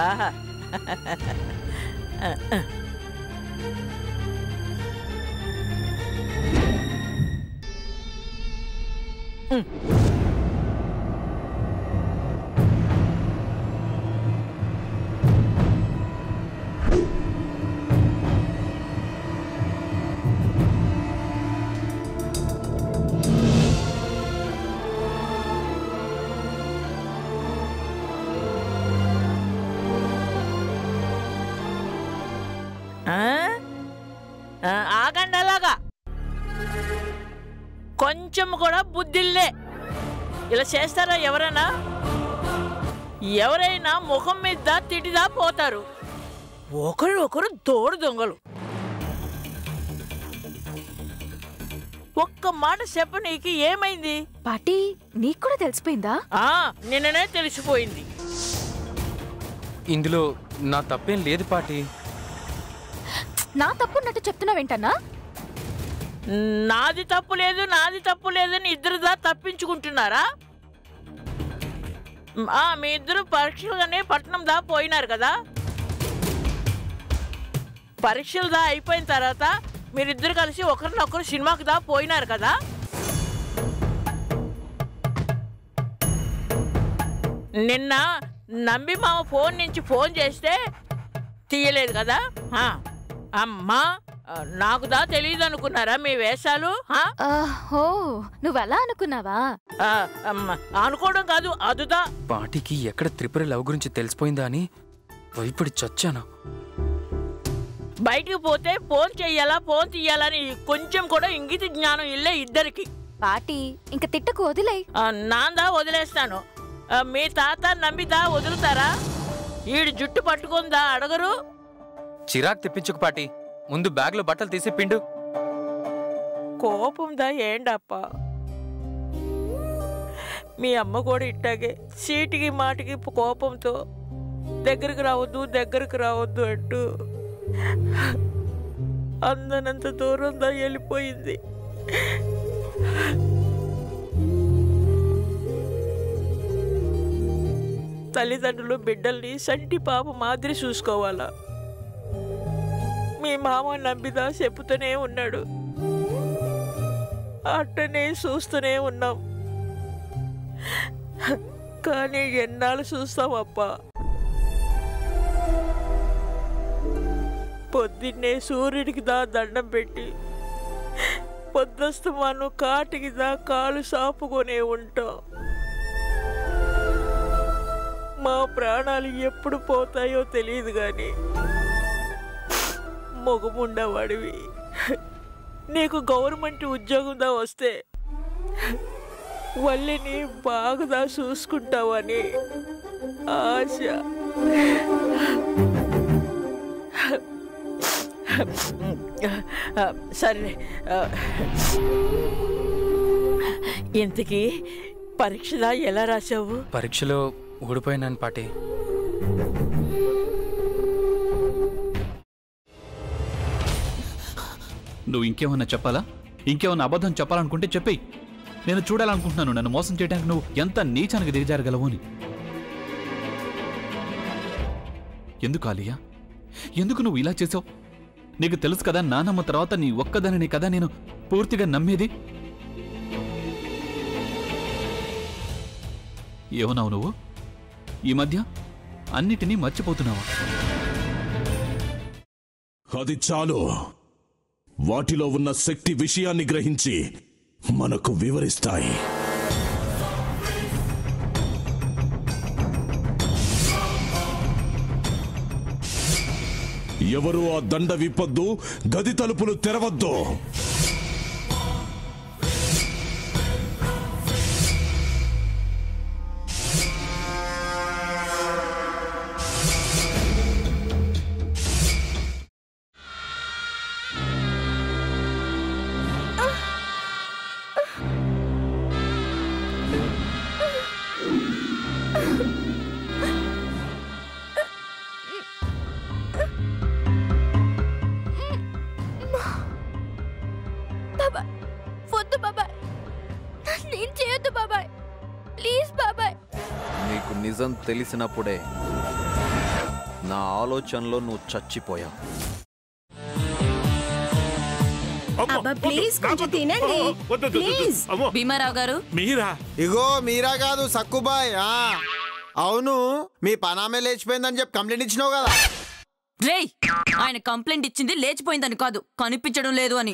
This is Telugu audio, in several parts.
ఆహా ఆగండి అలాగా కొంచెం కూడా బుద్ధిల్లే ఇలా చేస్తారా ఎవరైనా ముఖం మీద తిడిదా పోతారు ఒకరు తోడు దొంగలు ఒక్క మాట చెప్ప నీకు ఏమైంది పాటీ నీకు కూడా తెలిసిపోయిందా నిన్ననే తెలిసిపోయింది ఇందులో నా తప్పేం లేదు పాటీ నా తప్పున్నట్టు చెప్తున్నావేంటన్నా నాది తప్పు లేదని ఇద్దరుదా తప్పించుకుంటున్నారా మీ ఇద్దరు పరీక్షలుగానే పట్నం దా పోయినారు కదా పరీక్షలు దా అయిపోయిన తర్వాత మీరిద్దరు కలిసి ఒకరినొకరు సినిమాకి దా పోయినారు కదా నిన్న నంబి మామ ఫోన్ నుంచి ఫోన్ చేస్తే తీయలేదు కదా అమ్మా నాకు దా తెలియదు అనుకున్నారా మీ వేషాలు నువ్వెలా అనుకున్నావా అనుకోవడం కాదు అదుదా పాటికి ఎక్కడ త్రిపుర లవ్ గురించి తెలిసిపోయిందా అని భయపడి చచ్చాను బయటికి పోతే ఫోన్ చెయ్యాలా ఫోన్ తీయాలని కొంచెం కూడా ఇంగిత జ్ఞానం ఇల్లే ఇద్దరికి పాటి ఇంక తిట్టకు వదిలే నాందా వదిలేస్తాను మీ తాత నమ్మిదా వదులుతారా ఈడు జుట్టు పట్టుకుందా అడగరు చిరాకు తెప్పించుకు పాటి ముందు బ్యాగ్ లో బట్టలు తీసి పిండు కోపందా ఏంటప్ప మీ అమ్మ కూడా ఇట్టాగే చీటికి మాటికి కోపంతో దగ్గరికి రావద్దు అంటూ అందనంత దూరందా వెళ్ళిపోయింది తల్లిదండ్రులు బిడ్డల్ని సంటి పాప మాదిరి చూసుకోవాలా మీ మామ నమ్మిదా చెప్పుతూనే ఉన్నాడు అట్టనే చూస్తూనే ఉన్నాం కానీ ఎన్నాళ్ళు చూస్తామప్పా పొద్దున్నే సూర్యుడికి దా దండం పెట్టి పొద్దస్తమాను కాటికి దా కాలు సాపుకొనే ఉంటాం మా ప్రాణాలు ఎప్పుడు పోతాయో తెలియదు కానీ మొగముండవాడివి నీకు గవర్నమెంట్ ఉద్యోగందా వస్తే వల్లిని బాగా చూసుకుంటావని ఆశ సరే ఇంతకీ పరీక్షదా ఎలా రాసావు పరీక్షలో ఓడిపోయినాను పాటి నువ్వు ఇంకేమన్నా చెప్పాలా ఇంకేమన్నా అబద్ధం చెప్పాలనుకుంటే చెప్పేయి నేను చూడాలనుకుంటున్నాను నన్ను మోసం చేయడానికి నువ్వు ఎంత నీచానికి దిగజారగలవు అని ఎందుకు ఆలియా ఎందుకు నువ్వు ఇలా చేసావు నీకు తెలుసు కదా నానమ్మ తర్వాత నీ ఒక్కదానిని కదా నేను పూర్తిగా నమ్మేది ఏమన్నావు నువ్వు ఈ మధ్య అన్నిటినీ మర్చిపోతున్నావా అది చాలు వాటిలో ఉన్న శక్తి విషయాన్ని గ్రహించి మనకు వివరిస్తాయి ఎవరు ఆ దండ విప్పొద్దు గది తలుపులు తెరవద్దు నీకు నిజం తెలిసినప్పుడే నా ఆలోచనలో నువ్వు చచ్చిపోయావు. అబ్బా ప్లీజ్ కొంచెం తినండి ప్లీజ్. భీమారావు గారు మీరా? ఇగో మీరా కాదు సక్కుబాయ్. అవును మీ పనామే లేచిపోయిందని చెప్పి కంప్లైంట్ ఇచ్చినావు కదా. రేయ్, ఆయన కంప్లైంట్ ఇచ్చింది లేచిపోయిందని కాదు, కనిపించడం లేదు అని.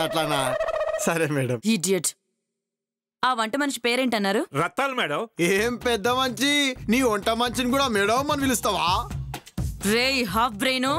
అట్లానా? సరే మేడం. ఇడియట్. ఆ వంట మనిషి పేరేంటన్నారు? రత్తాలు మేడం. ఏం పెద్ద మంచి, నీ వంట మంచిని కూడా మేడం అని పిలుస్తావా? రేయ్ హాఫ్ బ్రెయిన్,